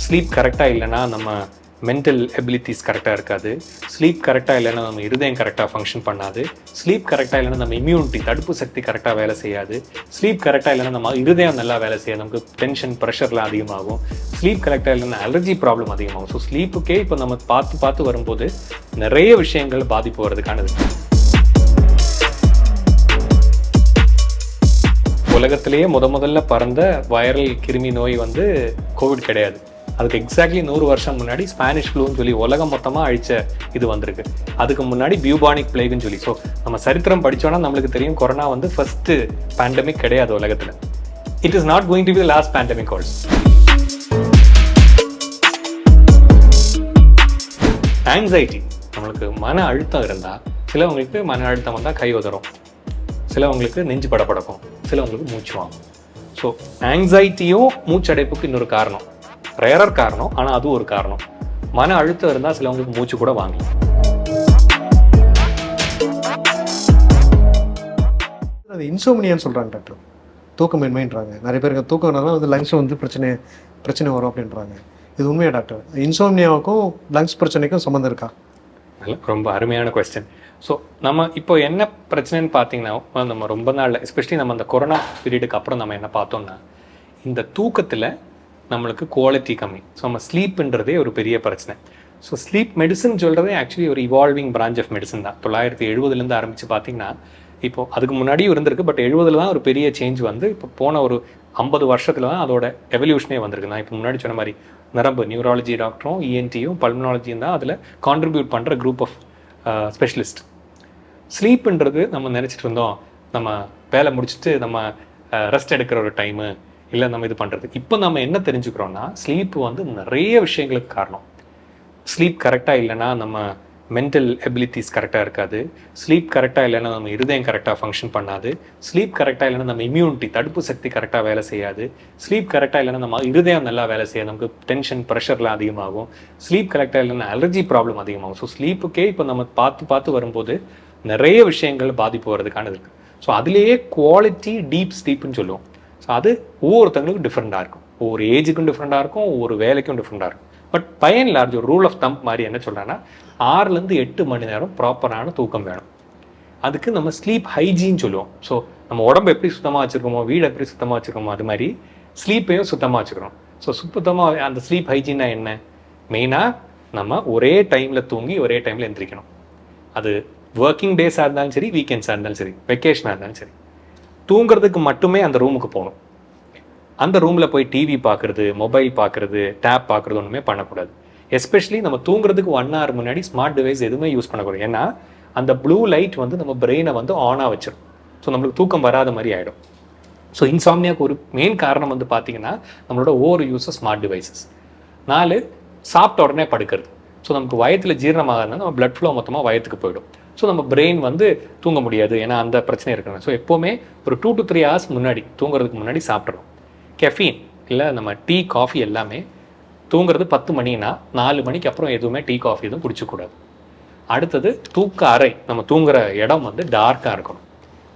Sleep கரெக்டாக இல்லைன்னா நம்ம மென்டல் எபிலிட்டிஸ் கரெக்டாக இருக்காது. ஸ்லீப் கரெக்டாக இல்லைன்னா நம்ம இருதயம் கரெக்டாக ஃபங்க்ஷன் பண்ணாது. ஸ்லீப் கரெக்டாக இல்லைன்னா நம்ம இம்யூனிட்டி தடுப்பு சக்தி கரெக்டாக வேலை செய்யாது. ஸ்லீப் கரெக்டாக இல்லைன்னா நம்ம இருதயம் நல்லா வேலை செய்யாது, நமக்கு டென்ஷன் ப்ரெஷர்லாம் அதிகமாகும். ஸ்லீப் கரெக்டாக இல்லைன்னா அலர்ஜி ப்ராப்ளம் அதிகமாகும். ஸோ ஸ்லீப்புக்கே இப்போ நம்ம பார்த்து வரும்போது நிறைய விஷயங்கள் பாதிப்பு வர்றதுக்கானது. உலகத்திலேயே முதல்ல பறந்த வைரல் கிருமி நோய் வந்து கோவிட் கிடையாது. அதுக்கு எக்ஸாக்ட்லி 100 வருஷம் முன்னாடி ஸ்பானிஷ் ஃப்ளூன்னு சொல்லி உலகம் மொத்தமாக அழிச்ச இது வந்திருக்கு. அதுக்கு முன்னாடி பியூபானிக் பிளேகுன்னு சொல்லி. ஸோ நம்ம சரித்திரம் படித்தோன்னா நம்மளுக்கு தெரியும் கொரோனா வந்து ஃபர்ஸ்ட் பேண்டமிக் கிடையாது உலகத்தில். It is not going to be the last pandemic also. Anxiety, நம்மளுக்கு மன அழுத்தம் இருந்தால் சிலவங்களுக்கு மன அழுத்தம் வந்தால் கை உதறும், சிலவங்களுக்கு நெஞ்சு படப்படக்கும், சிலவங்களுக்கு மூச்சு வாங்கும். ஸோ ஆங்ஸைட்டியும் மூச்சடைப்புக்கு இன்னொரு காரணம், ரேரர் காரணம், ஆனால் அதுவும் ஒரு காரணம். மன அழுத்தம் இருந்தால் சிலவங்களுக்கு மூச்சு கூட வாங்கலாம். அது இன்சோம்னியான்னு சொல்கிறாங்க டாக்டர், தூக்கமின்மைன்றாங்க. நிறைய பேருக்கு தூக்கம்னால வந்து லங்ஸ் வந்து பிரச்சனை வரும் அப்படின்றாங்க. இது உண்மையா டாக்டர்? இன்சோம்னியாவுக்கும் லங்ஸ் பிரச்சனைக்கும் சம்மந்தம் இருக்கா? ரொம்ப அருமையான கொஸ்டின். ஸோ நம்ம இப்போ என்ன பிரச்சனைன்னு பார்த்தீங்கன்னா, நம்ம ரொம்ப நாள் எஸ்பெஷலி நம்ம அந்த கொரோனா பீரியடுக்கு அப்புறம் நம்ம என்ன பார்த்தோம்னா, இந்த தூக்கத்தில் நம்மளுக்கு குவாலிட்டி கம்மி. ஸோ நம்ம ஸ்லீப்புன்றதே ஒரு பெரிய பிரச்சனை. ஸோ ஸ்லீப் மெடிசன் சொல்கிறதே ஆக்சுவலி ஒரு இவால்விங் பிரான்ச் ஆஃப் மெடிசன் தான். 1970 ஆரம்பித்து பார்த்தீங்கன்னா, இப்போது அதுக்கு முன்னாடியும் இருந்திருக்கு, பட் 70 தான் ஒரு பெரிய சேஞ்ச் வந்து இப்போ போன ஒரு 50 வருஷத்தில் தான் அதோட எவல்யூஷனே வந்திருக்கு. நான் இப்போ முன்னாடி சொன்ன மாதிரி நரம்பு நியூராலஜி டாக்டரும் இஎன்டியும் பல்மனாலஜியும் தான் அதில் கான்ட்ரிபியூட் பண்ணுற குரூப் ஆஃப் ஸ்பெஷலிஸ்ட். ஸ்லீப்புன்றது நம்ம நினச்சிட்டு இருந்தோம் நம்ம வேலை முடிச்சுட்டு நம்ம ரெஸ்ட் எடுக்கிற ஒரு டைமு, இல்லை நம்ம இது பண்ணுறது. இப்போ நம்ம என்ன தெரிஞ்சுக்கிறோன்னா, ஸ்லீப்பு வந்து நிறைய விஷயங்களுக்கு காரணம். ஸ்லீப் கரெக்டாக இல்லைன்னா நம்ம மென்டல் எபிலிட்டிஸ் கரெக்டாக இருக்காது. ஸ்லீப் கரெக்டாக இல்லைன்னா நம்ம இருதயம் கரெக்டாக ஃபங்க்ஷன் பண்ணாது. ஸ்லீப் கரெக்டாக இல்லைன்னா நம்ம இம்யூனிட்டி தடுப்பு சக்தி கரெக்டாக வேலை செய்யாது. ஸ்லீப் கரெக்டாக இல்லைன்னா நம்ம இருதயம் நல்லா வேலை செய்யாது, நமக்கு டென்ஷன் ப்ரெஷர்லாம் அதிகமாகும். ஸ்லீப் கரெக்டாக இல்லைன்னா அலர்ஜி ப்ராப்ளம் அதிகமாகும். ஸோ ஸ்லீப்புக்கே இப்போ நம்ம பார்த்து வரும்போது நிறைய விஷயங்கள் பாதிப்பு வர்றதுக்கானது இருக்குது. ஸோ அதுலேயே குவாலிட்டி டீப் ஸ்லீப்னு சொல்லுவோம். ஸோ அது ஒவ்வொருத்தங்களுக்கும் டிஃப்ரெண்ட்டாக இருக்கும், ஒவ்வொரு ஏஜுக்கும் டிஃப்ரெண்ட்டாக இருக்கும், ஒவ்வொரு வேலைக்கும் டிஃப்ரெண்ட்டாக இருக்கும். பட் பை அண்ட் லார்ஜ் ஒரு ரூல் ஆஃப் தம்ப் மாதிரி என்ன சொல்கிறேன்னா, 6லேருந்து 8 மணி நேரம் ப்ராப்பரான தூக்கம் வேணும். அதுக்கு நம்ம ஸ்லீப் ஹைஜீன் சொல்லுவோம். ஸோ நம்ம உடம்பு எப்படி சுத்தமாக வச்சுருக்கோமோ, வீடு எப்படி சுத்தமாக வச்சுருக்கோமோ, அது மாதிரி ஸ்லீப்பையும் சுத்தமாக வச்சுக்கிறோம். ஸோ சுத்தமாக அந்த ஸ்லீப் ஹைஜீனா என்ன? மெயினாக நம்ம ஒரே டைமில் தூங்கி ஒரே டைமில் எந்திரிக்கணும். அது ஒர்க்கிங் டேஸாக இருந்தாலும் சரி, வீக்கெண்ட்ஸாக இருந்தாலும் சரி, வெக்கேஷனாக இருந்தாலும் சரி, தூங்குறதுக்கு மட்டுமே அந்த ரூமுக்கு போகணும். அந்த ரூமில் போய் டிவி பார்க்குறது, மொபைல் பார்க்குறது, டேப் பார்க்குறது ஒன்றுமே பண்ணக்கூடாது. எஸ்பெஷலி நம்ம தூங்குறதுக்கு 1 hour முன்னாடி ஸ்மார்ட் டிவைஸ் எதுவுமே யூஸ் பண்ணக்கூடாது. ஏன்னா அந்த ப்ளூ லைட் வந்து நம்ம பிரெயினை வந்து ஆனாக வச்சிடும். ஸோ நம்மளுக்கு தூக்கம் வராத மாதிரி ஆகிடும். ஸோ இன்சாம்னியாவுக்கு ஒரு மெயின் காரணம் வந்து பார்த்தீங்கன்னா நம்மளோட over use of smart devices. 4 சாப்பிட்ட உடனே படுக்கிறது. ஸோ நமக்கு வயத்தில் ஜீரணமாகறதுனால நம்ம பிளட் ஃப்ளோ மொத்தமாக வயத்துக்கு போயிடும். ஸோ நம்ம பிரெயின் வந்து தூங்க முடியாது, ஏன்னா அந்த பிரச்சனை இருக்குங்க. ஸோ எப்போவுமே ஒரு 2 to 3 hours முன்னாடி, தூங்குறதுக்கு முன்னாடி சாப்பிட்றோம். கெஃபீன் இல்லை நம்ம டீ காஃபி எல்லாமே தூங்குறது 10 மணினா 4 மணிக்கு அப்புறம் எதுவுமே டீ காஃபி எதுவும் குடிச்சக்கூடாது. அடுத்தது தூக்க அறை, நம்ம தூங்குற இடம் வந்து டார்க்காக இருக்கணும்.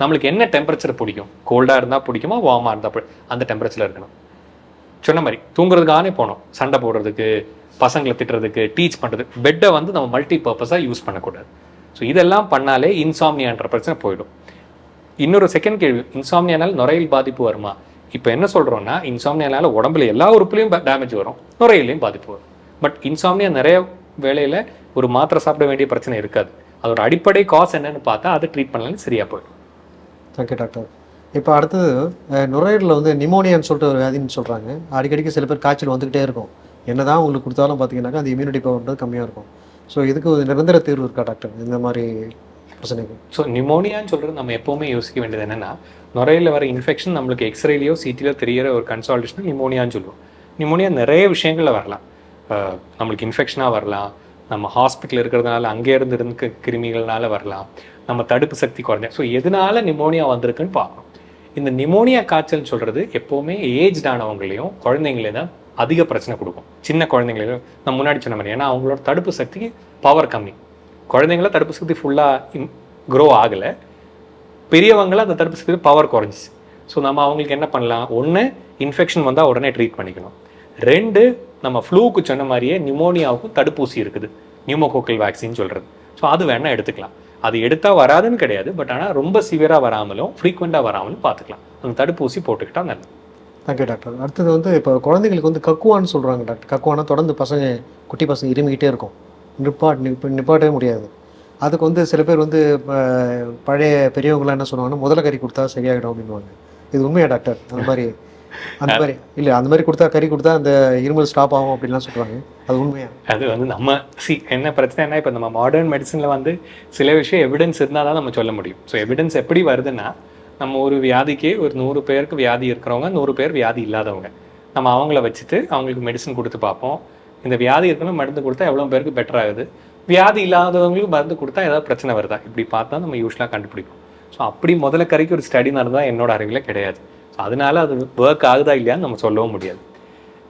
நம்மளுக்கு என்ன டெம்பரேச்சர் பிடிக்கும், கோல்டாக இருந்தால் பிடிக்குமா, வார்மாக இருந்தால் அந்த டெம்பரேச்சரில் இருக்கணும். சொன்ன மாதிரி தூங்குறதுக்கானே போனோம், சண்டை போடுறதுக்கு, பசங்களை திட்டுறதுக்கு, டீச் பண்ணுறதுக்கு. பெட்டை வந்து நம்ம மல்டி பர்பஸாக யூஸ் பண்ணக்கூடாது. ஸோ இதெல்லாம் பண்ணாலே இன்சாம்னியான்ற பிரச்சனை போயிடும். இன்னொரு செகண்ட் கேள்வி, இன்சாம்னியானால் நுரையீரல் பாதிப்பு வருமா? இப்போ என்ன சொல்கிறோன்னா, இன்சாம்னியானால் உடம்புல எல்லா உறுப்புலையும் டேமேஜ் வரும், நுரையீரலையும் பாதிப்பு வரும். பட் இன்சாம்னியா நிறைய வேளையில் ஒரு மாத்திரை சாப்பிட வேண்டிய பிரச்சனை இருக்காது. அதோட அடிப்படை காஸ் என்னன்னு பார்த்தா அதை ட்ரீட் பண்ணலாம், சரியாக போயிடும். Okay doctor. இப்போ அடுத்தது நுரையீரலில் வந்து நிமோனியான்னு சொல்லிட்டு ஒரு வியாதின்னு சொல்கிறாங்க. அடிக்கடிக்கு சில பேர் காய்ச்சல் வந்துக்கிட்டே இருக்கும். என்ன தான் உங்களுக்கு கொடுத்தாலும் பார்த்தீங்கன்னாக்கா அந்த இம்யூனிட்டி பவர்ன்றது கம்மியாக இருக்கும். ஸோ இதுக்கு ஒரு நிரந்தர தீர்வு இருக்கா டாக்டர் இந்த மாதிரி பிரச்சனைக்கு? ஸோ நிமோனியான்னு சொல்கிறது நம்ம எப்போவுமே யோசிக்க வேண்டியது என்னென்னா, நுரையில் வர இன்ஃபெக்ஷன் நம்மளுக்கு எக்ஸ்ரேலையோ சிடிலையோ தெரிகிற ஒரு கன்சால்டேஷன் நிமோனியான்னு சொல்லுவோம். நிமோனியா நிறைய விஷயங்களில் வரலாம். நம்மளுக்கு இன்ஃபெக்ஷனாக வரலாம், நம்ம ஹாஸ்பிட்டல் இருக்கிறதுனால அங்கே இருந்து கிருமிகள்னால வரலாம், நம்ம தடுப்பு சக்தி குறைஞ்ச. ஸோ எதனால நிமோனியா வந்திருக்குன்னு பார்க்கணும். இந்த நிமோனியா காய்ச்சல்னு சொல்கிறது எப்போவுமே ஏஜ்டானவங்களையும் குழந்தைங்களே தான் அதிக பிரச்சனை கொடுக்கும். சின்ன குழந்தைங்களையும் நம்ம முன்னாடி சொன்ன மாதிரி, ஏன்னா அவங்களோட தடுப்பு சக்திக்கு பவர் கம்மி. குழந்தைங்கள தடுப்பு சக்தி ஃபுல்லாக க்ரோ ஆகலை, பெரியவங்கள அந்த தடுப்பு சக்தி பவர் குறைஞ்சிச்சு. ஸோ நம்ம அவங்களுக்கு என்ன பண்ணலாம், ஒன்று இன்ஃபெக்ஷன் வந்தால் உடனே ட்ரீட் பண்ணிக்கணும். 2 நம்ம ஃப்ளூக்கு சொன்ன மாதிரியே நிமோனியாவுக்கும் தடுப்பூசி இருக்குது, நியூமோகோக்கல் வேக்சின் சொல்கிறது. ஸோ அது வேணால் எடுத்துக்கலாம். அது எடுத்தால் வராதுன்னு கிடையாது, பட் ஆனால் ரொம்ப சிவியராக வராமலும் ஃப்ரீக்வெண்ட்டாக வராமலும் பார்த்துக்கலாம். அந்த தடுப்பூசி போட்டுக்கிட்டா நல்லது. Thank you doctor. அடுத்தது வந்து இப்போ குழந்தைங்களுக்கு வந்து கக்குவான்னு சொல்கிறாங்க டாக்டர். கக்குவானா தொடர்ந்து குட்டி பசங்க இருமிக்கிட்டே இருக்கும், நிப்பாட்டவே முடியாது. அதுக்கு வந்து சில பேர் வந்து பழைய பெரியவங்களாம் என்ன சொல்லுவாங்கன்னா முதல்ல கறி கொடுத்தா சரியாகிடும் அப்படின்வாங்க. இது உண்மையா டாக்டர்? அந்த மாதிரி இல்லை, அந்த மாதிரி கறி கொடுத்தா அந்த இருமல் ஸ்டாப் ஆகும் அப்படின்லாம் சொல்கிறாங்க. அது உண்மையா? அது வந்து நம்ம என்ன பிரச்சனைனா, இப்போ நம்ம மாடர்ன் மெடிசனில் வந்து சில விஷயம் எவிடன்ஸ் இருந்தால் தான் நம்ம சொல்ல முடியும். ஸோ எவிடன்ஸ் எப்படி வருதுன்னா, நம்ம ஒரு வியாதிக்கு ஒரு 100 பேருக்கு வியாதி இருக்கிறவங்க, 100 பேர் வியாதி இல்லாதவங்க, நம்ம அவங்கள வச்சுட்டு அவங்களுக்கு மெடிசன் கொடுத்து பார்ப்போம். இந்த வியாதி இருக்கணும் மருந்து கொடுத்தா எவ்வளோ பேருக்கு பெட்டர் ஆகுது, வியாதி இல்லாதவங்களுக்கு மருந்து கொடுத்தா ஏதாவது பிரச்சனை வருதா, இப்படி பார்த்தா நம்ம யூஸ்வலாக கண்டுபிடிக்கும். ஸோ அப்படி முதல்ல கறிக்கு ஒரு ஸ்டடி நடந்தால் என்னோட அறிவில் கிடையாது. ஸோ அதனால அது ஒர்க் ஆகுதா இல்லையான்னு நம்ம சொல்லவும் முடியாது.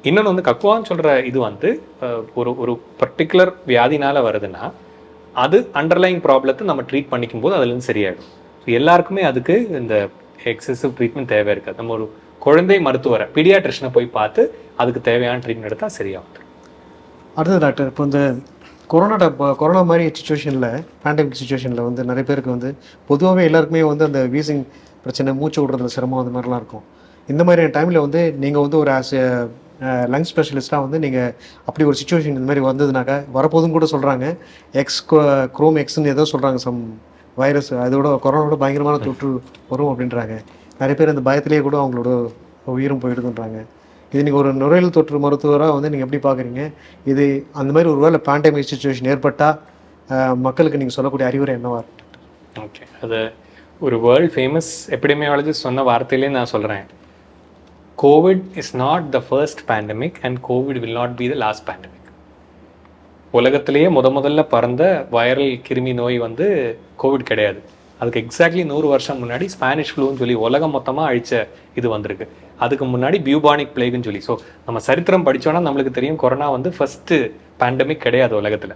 இன்னொன்று வந்து கக்குவான்னு சொல்கிற இது வந்து ஒரு பர்டிகுலர் வியாதினால் வருதுன்னா அது அண்டர்லைங் ப்ராப்ளத்தை நம்ம ட்ரீட் பண்ணிக்கும் போது அதுலேருந்து சரியாயிடும். ஸோ எல்லாருக்குமே அதுக்கு இந்த எக்ஸசிவ் ட்ரீட்மெண்ட் தேவை இருக்காது. நம்ம ஒரு குழந்தை மருத்துவரை பீடியாட்ரிஷனை போய் பார்த்து அதுக்கு தேவையான ட்ரீட்மெண்ட் எடுத்தால் சரியாகும். அடுத்தது டாக்டர், இப்போ இந்த கொரோனா மாதிரி சுச்சுவேஷனில், பேண்டமிக் சுச்சுவேஷனில் வந்து நிறைய பேருக்கு வந்து பொதுவாகவே எல்லாருக்குமே வந்து அந்த வீசிங் பிரச்சனை, மூச்சு விடுறதுல சிரமம், அந்த மாதிரிலாம் இருக்கும். இந்த மாதிரியான டைமில் வந்து நீங்கள் வந்து ஒரு ஆஸ் லங் ஸ்பெஷலிஸ்ட்டாக வந்து நீங்கள் அப்படி ஒரு சுச்சுவேஷன் இந்த மாதிரி வந்ததுனாக்கா, வரப்போதும் கூட சொல்கிறாங்க குரோம் எக்ஸ்ன்னு ஏதோ சொல்கிறாங்க, சம் வைரஸ், அதோட கொரோனாவோட பயங்கரமான தொற்று வரும் அப்படின்றாங்க. நிறைய பேர் அந்த பயத்திலேயே கூட அவங்களோட உயிரும் போயிடுதுன்றாங்க. இது நீங்கள் ஒரு நுரையீரல் தொற்று மருத்துவராக வந்து நீங்கள் எப்படி பார்க்குறீங்க? இது அந்த மாதிரி ஒரு வேளை பேண்டமிக் சுச்சுவேஷன் ஏற்பட்டால் மக்களுக்கு நீங்கள் சொல்லக்கூடிய அறிவுரை என்னவா இருக்கு? ஓகே, அது ஒரு வேர்ல்ட் ஃபேமஸ் எபிடமியாலஜிஸ்ட் சொன்ன வார்த்தையிலே நான் சொல்கிறேன், Covid is not the first pandemic and Covid will not be the last pandemic. உலகத்திலேயே முதல்ல பறந்த வைரல் கிருமி நோய் வந்து கோவிட் கிடையாது. அதுக்கு எக்ஸாக்ட்லி 100 வருஷம் முன்னாடி ஸ்பானிஷ் ஃப்ளூன்னு சொல்லி உலகம் மொத்தமாக அழிச்ச இது வந்திருக்கு. அதுக்கு முன்னாடி பியூபானிக் பிளேகுன்னு சொல்லி. ஸோ நம்ம சரித்திரம் படித்தோன்னா நம்மளுக்கு தெரியும் கொரோனா வந்து ஃபர்ஸ்ட்டு பேண்டமிக் கிடையாது உலகத்தில்.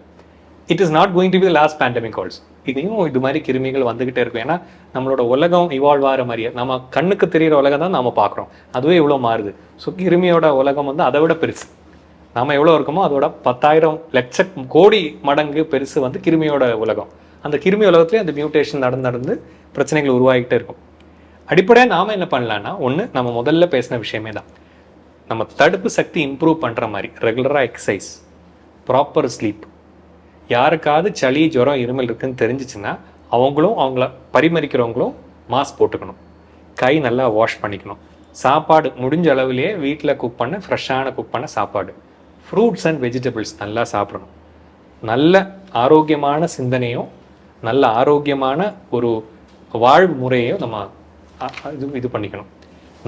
It is not going to be the last pandemic also. இதையும் இது மாதிரி கிருமிகள் வந்துகிட்டே இருக்கும். ஏன்னா நம்மளோட உலகம் இவால்வ் ஆகிற மாதிரியே நம்ம கண்ணுக்கு தெரிகிற உலகம் தான் நம்ம பார்க்குறோம், அதுவே இவ்வளோ மாறுது. ஸோ கிருமியோட உலகம் வந்து அதை விட பெருசு. நம்ம எவ்வளோ இருக்கோமோ அதோட 10,000 லட்சம் கோடி மடங்கு பெருசு வந்து கிருமியோட உலகம். அந்த கிருமி உலகத்துலேயே அந்த மியூட்டேஷன் நடந்து பிரச்சனைகள் உருவாகிட்டே இருக்கும். அடிப்படையாக நாம் என்ன பண்ணலான்னா, ஒன்று நம்ம முதல்ல பேசின விஷயமே தான், நம்ம தடுப்பு சக்தி இம்ப்ரூவ் பண்ணுற மாதிரி ரெகுலராக எக்ஸசைஸ், ப்ராப்பர் ஸ்லீப். யாருக்காவது சளி, ஜுரம், இருமல் இருக்குன்னு தெரிஞ்சிச்சுன்னா அவங்களும் அவங்கள பரிமரிக்கிறவங்களும் மாஸ்க் போட்டுக்கணும், கை நல்லா வாஷ் பண்ணிக்கணும், சாப்பாடு முடிஞ்ச அளவுலேயே வீட்டில் குக் பண்ண ஃப்ரெஷ்ஷான குக் பண்ண சாப்பாடு, ஃப்ரூட்ஸ் அண்ட் வெஜிடபிள்ஸ் நல்லா சாப்பிடணும், நல்ல ஆரோக்கியமான சிந்தனையும் நல்ல ஆரோக்கியமான ஒரு வாழ்முறையையும் நம்ம இது பண்ணிக்கணும்.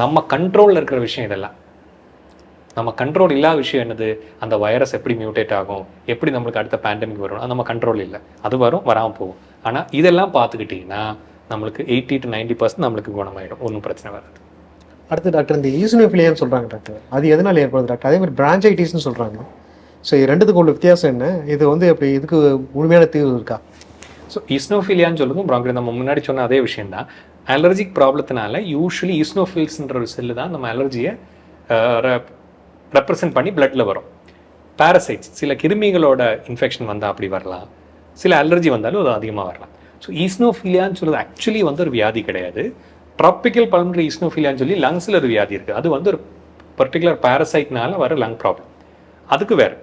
நம்ம கண்ட்ரோலில் இருக்கிற விஷயம் இதெல்லாம். நம்ம கண்ட்ரோல் இல்லாத விஷயம் என்னது? அந்த வைரஸ் எப்படி மியூட்டேட் ஆகும், எப்படி நம்மளுக்கு அடுத்த பேண்டமிக் வரும், அது நம்ம கண்ட்ரோல் இல்லை. அது வரும், வராமல் போகும். ஆனால் இதெல்லாம் பார்த்துக்கிட்டிங்கன்னா நம்மளுக்கு 80 to 90% நம்மளுக்கு குணமாயிடும், ஒன்றும் பிரச்சனை வராது. அடுத்து டாக்டர், இந்த ஈஸ்னோஃபிலியான்னு சொல்கிறாங்க டாக்டர், அது எதனால் ஏற்படுது டாக்டர்? அதே மாதிரி பிரான்ச்சைட்டிஸ்னு சொல்கிறாங்க. ஸோ ரெண்டுத்துக்கு உள்ள வித்தியாசம் என்ன? இது வந்து எப்படி, இதுக்கு முழுமையான தீர்வு இருக்கா? ஸோ ஈஸ்னோஃபிலியான்னு சொல்லுவோம் ப்ராங்க்ரைட்டிஸ். நம்ம முன்னாடி சொன்ன அதே விஷயம் தான். அலர்ஜிக் ப்ராப்ளத்தினால யூஸ்வலி ஈஸ்னோஃபில்ஸ்ன்ற ஒரு செல்லு தான் நம்ம அலர்ஜியை ரெப்ரசன்ட் பண்ணி பிளட்டில் வரும். பேரசைட்ஸ், சில கிருமிகளோட இன்ஃபெக்ஷன் வந்தால் அப்படி வரலாம், சில அலர்ஜி வந்தாலும் அது அதிகமாக வரலாம். ஸோ ஈஸ்னோஃபிலியான்னு சொல்கிறது ஆக்சுவலி வந்து ஒரு வியாதி கிடையாது. ட்ராபிக்கல் பல்மனரி ஈஸ்னோஃபிலியான்னு சொல்லி லங்ஸில் ஒரு வியாதி இருக்குது. அது வந்து ஒரு பர்டிகுலர் பேரசைட்னால வர லங் ப்ராப்ளம், அதுக்கு வேறு.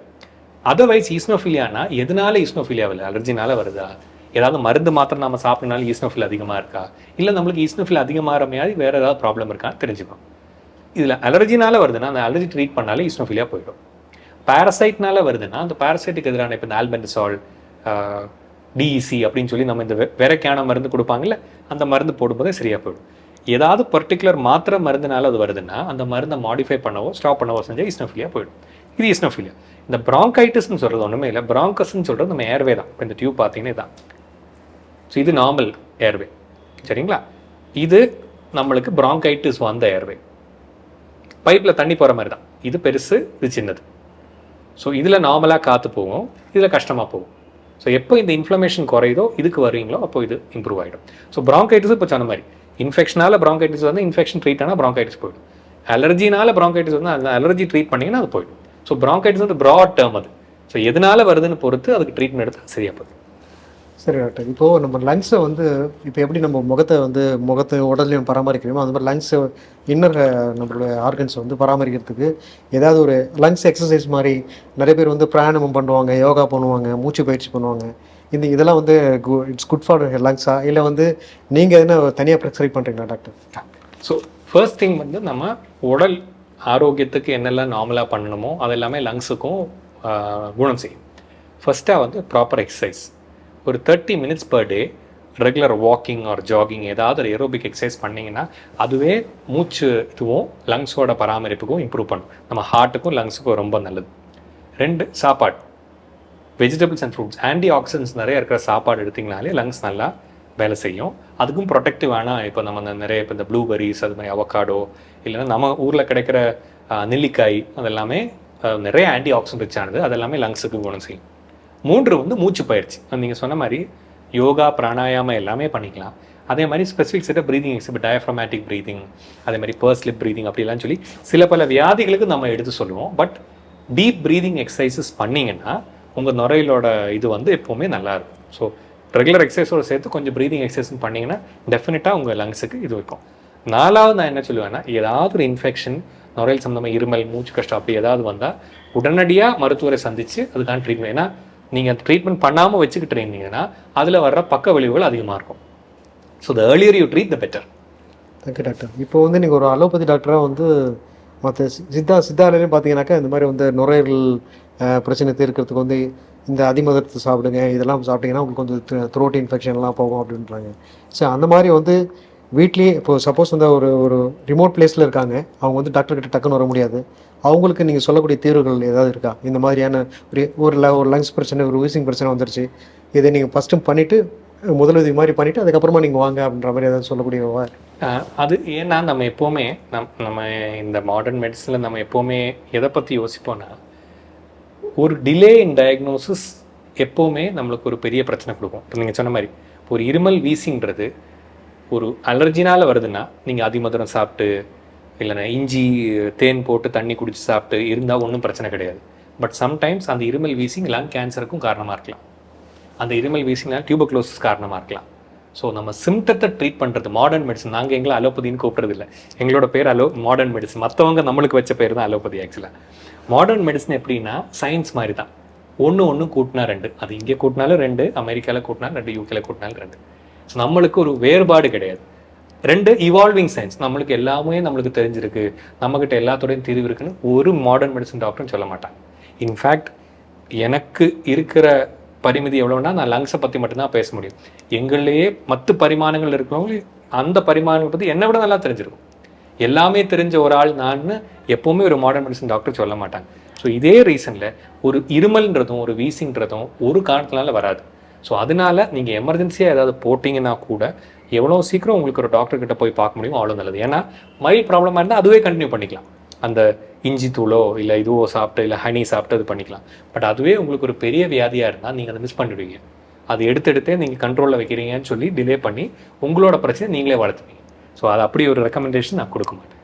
அதர்வைஸ் ஈஸ்னோஃபிலியானா எதனால ஈஸ்னோஃபிலியா இல்லை? அலர்ஜினால வருதா? ஏதாவது மருந்து மாத்திரம் நம்ம சாப்பிட்றனால ஈஸ்னோஃபில் அதிகமாக இருக்கா? இல்லை நம்மளுக்கு ஈஸ்னோஃபில் அதிகமாகிற மாதிரி வேறு ஏதாவது ப்ராப்ளம் இருக்கான்னு தெரிஞ்சுக்கணும். இதில் அலர்ஜினால வருதுன்னா அந்த அலர்ஜி ட்ரீட் பண்ணாலே ஈஸ்னோஃபிலியா போயிடும். பேரசைட்னால வருதுன்னா அந்த பேரசைட்டுக்கு எதிரான இப்போ இந்த ஆல்பெண்டசால், டிஇசி அப்படின்னு சொல்லி நம்ம இந்த வேறக்கான மருந்து கொடுப்பாங்கல்ல, அந்த மருந்து போடும்போதே சரியாக போயிடும். ஏதாவது பர்டிகுலர் மாத்திரை மருந்துனால அது வருதுன்னா அந்த மருந்தை மாடிஃபை பண்ணவோ ஸ்டாப் பண்ணவோ செஞ்சால் ஈஸ்னோஃபிலியா போயிடும். இது ஈஸ்னோஃபிலியா. இந்த ப்ராங்கைட்டிஸ்ன்னு சொல்கிறது ஒன்றுமே இல்லை. ப்ராங்கஸ்ன்னு சொல்கிறது நம்ம ஏர்வே தான். இப்போ இந்த டியூப் பார்த்தீங்கன்னா இதான். ஸோ இது நார்மல் ஏர்வே, சரிங்களா? இது நம்மளுக்கு ப்ராங்கைட்டிஸ் வந்த ஏர்வே, பைப்பில் தண்ணி போகிற மாதிரி தான். இது பெருசு, இது சின்னது. ஸோ இதில் நார்மலாக காற்று போகும், இதில் கஷ்டமாக போகும். ஸோ எப்போ இந்த இன்ஃப்ளமேஷன் குறையுதோ இதுக்கு வரீங்களோ அப்போ இது இம்ப்ரூவ் ஆகிடும். ஸோ ப்ராங்கைட்டிஸ் இப்போ சொன்ன மாதிரி இன்ஃபெக்ஷனால ப்ராங்கைட்டிஸ் வந்து இன்ஃபெக்ஷன் ட்ரீட் ஆனால் ப்ராங்கைட்டிஸ் போயிடும். அலர்ஜினால ப்ராங்கைட்டிஸ் வந்து அந்த அலர்ஜி ட்ரீட் பண்ணிங்கன்னா அது போயிடும். ஸோ ப்ராங்கைட்டிஸ் வந்து ப்ராட் டேர்ம் அது. ஸோ எதனால வருதுன்னு பொறுத்து அதுக்கு ட்ரீட்மெண்ட் எடுத்து சரியாக போகுது. சரி டாக்டர், இப்போது நம்ம லங்ஸை வந்து இப்போ எப்படி நம்ம முகத்தை உடலையும் பராமரிக்கிறோமோ அந்த மாதிரி லங்ஸை இன்னர் நம்மளுடைய ஆர்கன்ஸை வந்து பராமரிக்கிறதுக்கு ஏதாவது ஒரு லங்ஸ் எக்ஸசைஸ் மாதிரி நிறைய பேர் வந்து பிராணாயாமம் பண்ணுவாங்க, யோகா பண்ணுவாங்க, மூச்சு பயிற்சி பண்ணுவாங்க. இதெல்லாம் வந்து இட்ஸ் குட் ஃபார் லங்ஸா, இல்லை வந்து நீங்கள் எதுனா தனியாக ப்ரிஸ்கிரைப் பண்ணுறீங்களா டாக்டர்? ஸோ ஃபர்ஸ்ட் திங் வந்து நம்ம உடல் ஆரோக்கியத்துக்கு என்னெல்லாம் நார்மலாக பண்ணணுமோ அது எல்லாமே லங்ஸுக்கும் குணம் செய்யும். ஃபர்ஸ்ட்டாக வந்து ப்ராப்பர் எக்ஸசைஸ். ஒரு 30 minutes per day regular walking or jogging ஏதாவது ஒரு ஏரோபிக் எக்ஸசைஸ் பண்ணிங்கன்னா அதுவே மூச்சு இதுவும் லங்ஸோட பராமரிப்புக்கும் இம்ப்ரூவ் பண்ணும். நம்ம ஹார்ட்டுக்கும் லங்ஸுக்கும் ரொம்ப நல்லது. 2, சாப்பாடு. Vegetables and fruits, anti oxidants நிறைய இருக்கிற சாப்பாடு எடுத்திங்கனாலே லங்ஸ் நல்லா வேலை செய்யும். அதுக்கும் ப்ரொடெக்டிவான இப்போ நம்ம நிறைய இப்போ இந்த ப்ளூபெரிஸ் அது மாதிரி அவக்காடோ இல்லைன்னா நம்ம ஊரில் கிடைக்கிற நெல்லிக்காய் அதெல்லாமே நிறைய ஆன்டி ஆக்சிடென்ட் ரிச்சானது, அதெல்லாமே லங்ஸுக்கு குணம் செய்யும். 3 வந்து மூச்சு பயிற்சி. நீங்கள் சொன்ன மாதிரி யோகா பிராணாயாமம் எல்லாமே பண்ணிக்கலாம். அதே மாதிரி ஸ்பெசிஃபிக் செட் ப்ரீதிங் எக்ஸஸ், இப்போ டயஃப்ரமேட்டிக் ப்ரீதிங், அதே மாதிரி பர்ஸ் லிப் ப்ரீதிங் அப்படிலாம் சொல்லி சில பல வியாதிகளுக்கு நம்ம எடுத்து சொல்லுவோம். பட் டீப் ப்ரீதிங் எக்ஸசைசஸ் பண்ணிங்கன்னா உங்கள் நுரையிலோட இது வந்து எப்போவுமே நல்லாயிருக்கும். ஸோ ரெகுலர் எக்ஸசைஸோடு சேர்த்து கொஞ்சம் ப்ரீதிங் எக்ஸசைஸ் பண்ணிங்கன்னா டெஃபினட்டாக உங்கள் லங்ஸுக்கு இது வைக்கும். 4வது நான் என்ன சொல்லுவேன்னா, ஏதாவது ஒரு இன்ஃபெக்ஷன் நுரையில் சம்மந்தமாக இருமல் மூச்சு கஷ்டம் அப்படி ஏதாவது வந்தால் உடனடியாக மருத்துவரை சந்தித்து அதுக்கான ட்ரீட்மெண்ட். ஏன்னா நீங்கள் ட்ரீட்மெண்ட் பண்ணாமல் வச்சுக்கிட்டு இருந்தீங்கன்னா அதில் வர்ற பக்க விளைவுகள் அதிகமாக இருக்கும். So the earlier you treat the better. Thank you doctor. இப்போ வந்து நீங்கள் ஒரு அலோபதி டாக்டராக வந்து மற்ற சித்தாலையும் பார்த்தீங்கன்னாக்கா இந்த மாதிரி வந்து நுரையீரல் பிரச்சனை தீர்க்கிறதுக்கு வந்து இந்த அதிமதுரத்தை சாப்பிடுங்க, இதெல்லாம் சாப்பிட்டீங்கன்னா உங்களுக்கு வந்து த்ரோட் இன்ஃபெக்ஷன்லாம் போகும் அப்படின்றாங்க. ஸோ அந்த மாதிரி வந்து வீட்லேயே இப்போ சப்போஸ் வந்து ஒரு ரிமோட் பிளேஸில் இருக்காங்க, அவங்க வந்து டாக்டர்கிட்ட டக்குன்னு வர முடியாது, அவங்களுக்கு நீங்கள் சொல்லக்கூடிய தீர்வுகள் ஏதாவது இருக்கா? இந்த மாதிரியான ஒரு லங்ஸ் பிரச்சனை, ஒரு வீசிங் பிரச்சனை வந்துருச்சு, இதை நீங்கள் ஃபஸ்ட்டு பண்ணிவிட்டு முதலுதவி மாதிரி பண்ணிவிட்டு அதுக்கப்புறமா நீங்கள் வாங்க அப்படின்ற மாதிரி ஏதாவது சொல்லக்கூடிய அது ஏன்னா நம்ம எப்போவுமே நம்ம இந்த மாடர்ன் மெடிசனில் நம்ம எப்போவுமே எதை பற்றி யோசிப்போம்னா, ஒரு டிலே இன் டயக்னோசிஸ் எப்போவுமே நம்மளுக்கு ஒரு பெரிய பிரச்சனை கொடுக்கும். இப்போ நீங்கள் சொன்ன மாதிரி ஒரு இருமல் வீசிங்கிறது ஒரு அலர்ஜினால் வருதுன்னா நீங்கள் அதிமதுரம் சாப்பிட்டு இல்லைன்னா இஞ்சி தேன் போட்டு தண்ணி குடிச்சு சாப்பிட்டு இருந்தால் ஒன்றும் பிரச்சனை கிடையாது. பட் சம்டைம்ஸ் அந்த இருமல் வீசிங் லங் கேன்சருக்கும் காரணமாக இருக்கலாம். அந்த இருமல் வீசிங்னால் டியூபர்குலோசிஸ் காரணமாக இருக்கலாம். ஸோ நம்ம சிம்டத்தை ட்ரீட் பண்ணுறது மாடர்ன் மெடிசன். நாங்கள் எங்களை அலோபதின்னு கூப்பிட்றது இல்லை, எங்களோட பேர் மாடர்ன் மெடிசன். மற்றவங்க நம்மளுக்கு வச்ச பேர் தான் அலோபதி. ஆக்சுவலாக மாடர்ன் மெடிசன் எப்படின்னா சயின்ஸ் மாதிரி தான். ஒன்று கூட்டினா 2, அது இங்கே கூட்டினாலும் 2, அமெரிக்காவில் கூட்டினாலும் 2, யூகேல கூட்டினாலும் 2. ஸோ நம்மளுக்கு ஒரு வேறுபாடு கிடையாது. 2 இவால்விங் சயின்ஸ். நம்மளுக்கு எல்லாமே நம்மளுக்கு தெரிஞ்சிருக்கு, நம்மக்கிட்ட எல்லாத்தோடையும் தீர்வு இருக்குன்னு ஒரு மாடர்ன் மெடிசன் டாக்டர்னு சொல்ல மாட்டாங்க. இன்ஃபேக்ட் எனக்கு இருக்கிற பரிமிதி எவ்வளோன்னா நான் லங்ஸை பற்றி மட்டும்தான் பேச முடியும். எங்களையே மற்ற பரிமாணங்கள் இருக்கிறவங்க அந்த பரிமாணங்களை பற்றி என்னை விட நல்லா தெரிஞ்சிருக்கும். எல்லாமே தெரிஞ்ச ஒரு ஆள் நான் எப்போவுமே ஒரு மாடர்ன் மெடிசன் டாக்டர் சொல்ல மாட்டாங்க. ஸோ இதே ரீசனில் ஒரு இருமல்ன்றதும் ஒரு வீசிங்கிறதும் ஒரு காரணத்தினால வராது. ஸோ அதனால நீங்கள் எமர்ஜென்சியாக ஏதாவது போட்டிங்கன்னா கூட எவ்வளோ சீக்கிரம் உங்களுக்கு ஒரு டாக்டர்கிட்ட போய் பார்க்க முடியுமோ அவ்வளோ நல்லது. ஏன்னா மைல்ட் ப்ராப்ளமாக இருந்தால் அதுவே கண்டினியூ பண்ணிக்கலாம். அந்த இஞ்சி தூளோ இல்லை இதுவோ சாப்பிட்டு இல்லை ஹனி சாப்பிட்டு அது பண்ணிக்கலாம். பட் அதுவே உங்களுக்கு ஒரு பெரிய வியாதியாக இருந்தால் நீங்கள் அதை மிஸ் பண்ணிவிடுவீங்க. அது எடுத்தே நீங்கள் கண்ட்ரோலில் வைக்கிறீங்கன்னு சொல்லி டிலே பண்ணி உங்களோட பிரச்சனை நீங்களே வளர்த்துவீங்க. ஸோ அது அப்படி ஒரு ரெக்கமெண்டேஷன் நான் கொடுக்க மாட்டேன்.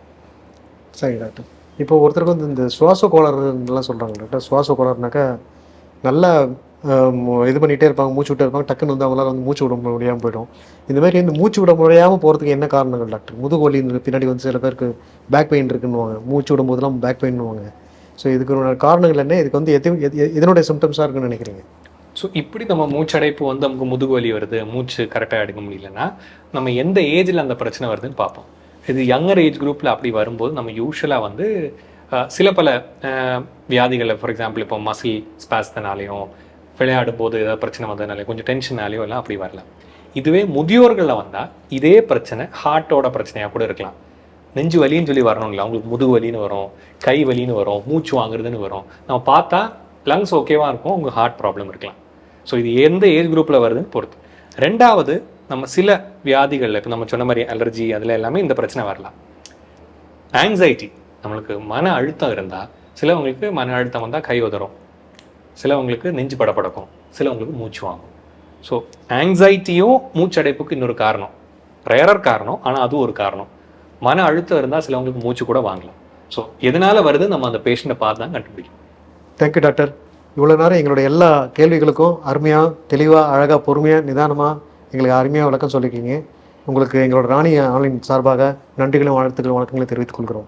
சரி டாக்டர், இப்போ ஒருத்தருக்கு வந்து இந்த சுவாச கோளாறுலாம் சொல்கிறாங்க டாக்டர். சுவாச கோளாறுனாக்கா நல்லா இது பண்ணிகிட்டே இருப்பாங்க, மூச்சு விட்டே இருப்பாங்க, டக்குன்னு வந்து அவங்களால வந்து மூச்சு விட முடியாமல் போய்டும். இந்த மாதிரி இந்த மூச்சு விட முடியாமல் போகிறதுக்கு என்ன காரணங்கள் டாக்டர்? முதுகுவலி பின்னாடி வந்து சில பேருக்கு பேக் பெயின் இருக்குன்னுவாங்க, மூச்சு விடும்போதெல்லாம் பேக் பெயின்னுவாங்க. ஸோ இதுக்கு காரணங்கள் என்ன? இதுக்கு வந்து இதனுடைய சிம்டம்ஸாக இருக்குன்னு நினைக்கிறீங்க? ஸோ இப்படி நம்ம மூச்சடைப்பு வந்து நமக்கு முதுகுவலி வருது, மூச்சு கரெக்டாக எடுக்க முடியலன்னா நம்ம எந்த ஏஜில் அந்த பிரச்சனை வருதுன்னு பார்ப்போம். இது யங்கர் ஏஜ் குரூப்பில் அப்படி வரும்போது நம்ம யூஸ்வலாக வந்து சில பல வியாதிகளை, ஃபார் எக்ஸாம்பிள் இப்போ மசில் ஸ்பாஸ்தனாலேயும் விளையாடும் போது ஏதாவது பிரச்சனை வந்ததுனாலையும் கொஞ்சம் டென்ஷனாலேயும் எல்லாம் அப்படி வரலாம். இதுவே முதியோர்களில் வந்தால் இதே பிரச்சனை ஹார்ட்டோட பிரச்சனையாக கூட இருக்கலாம். நெஞ்சு வலின்னு சொல்லி வரணுங்களா, அவங்களுக்கு முதுகு வலின்னு வரும், கை வலின்னு வரும், மூச்சு வாங்குறதுன்னு வரும். நம்ம பார்த்தா லங்ஸ் ஓகேவாக இருக்கும், உங்கள் ஹார்ட் ப்ராப்ளம் இருக்கலாம். ஸோ இது எந்த ஏஜ் குரூப்பில் வருதுன்னு பொறுத்து. 2வது நம்ம சில வியாதிகளில் இப்போ நம்ம சொன்ன மாதிரி அலர்ஜி அதில் எல்லாமே இந்த பிரச்சனை வரலாம். ஆங்ஸைட்டி, நம்மளுக்கு மன அழுத்தம் இருந்தால் சிலவங்களுக்கு மன அழுத்தம் வந்தால் கை உதறும், சிலவங்களுக்கு நெஞ்சு படப்படக்கும், சிலவங்களுக்கு மூச்சு வாங்கும். ஸோ ஆங்ஸைட்டியும் மூச்சடைப்புக்கு இன்னொரு காரணம், ரேரர் காரணம், ஆனால் அதுவும் ஒரு காரணம். மன அழுத்தம் இருந்தால் சிலவங்களுக்கு மூச்சு கூட வாங்கலாம். ஸோ எதனால் வருது நம்ம அந்த பேஷண்ட்டை பார்த்து தான் கண்டுபிடிக்கும். Thank you doctor. இவ்வளோ நேரம் எங்களுடைய எல்லா கேள்விகளுக்கும் அருமையாக, தெளிவாக, அழகாக, பொறுமையாக, நிதானமாக எங்களுக்கு அருமையாக விளக்கம் சொல்லியிருக்கீங்க. உங்களுக்கு எங்களோட ராணி ஆன்லைன் சார்பாக நன்றிகளும் வாழ்த்துக்களும் வணக்கங்களை தெரிவித்துக் கொள்கிறோம்.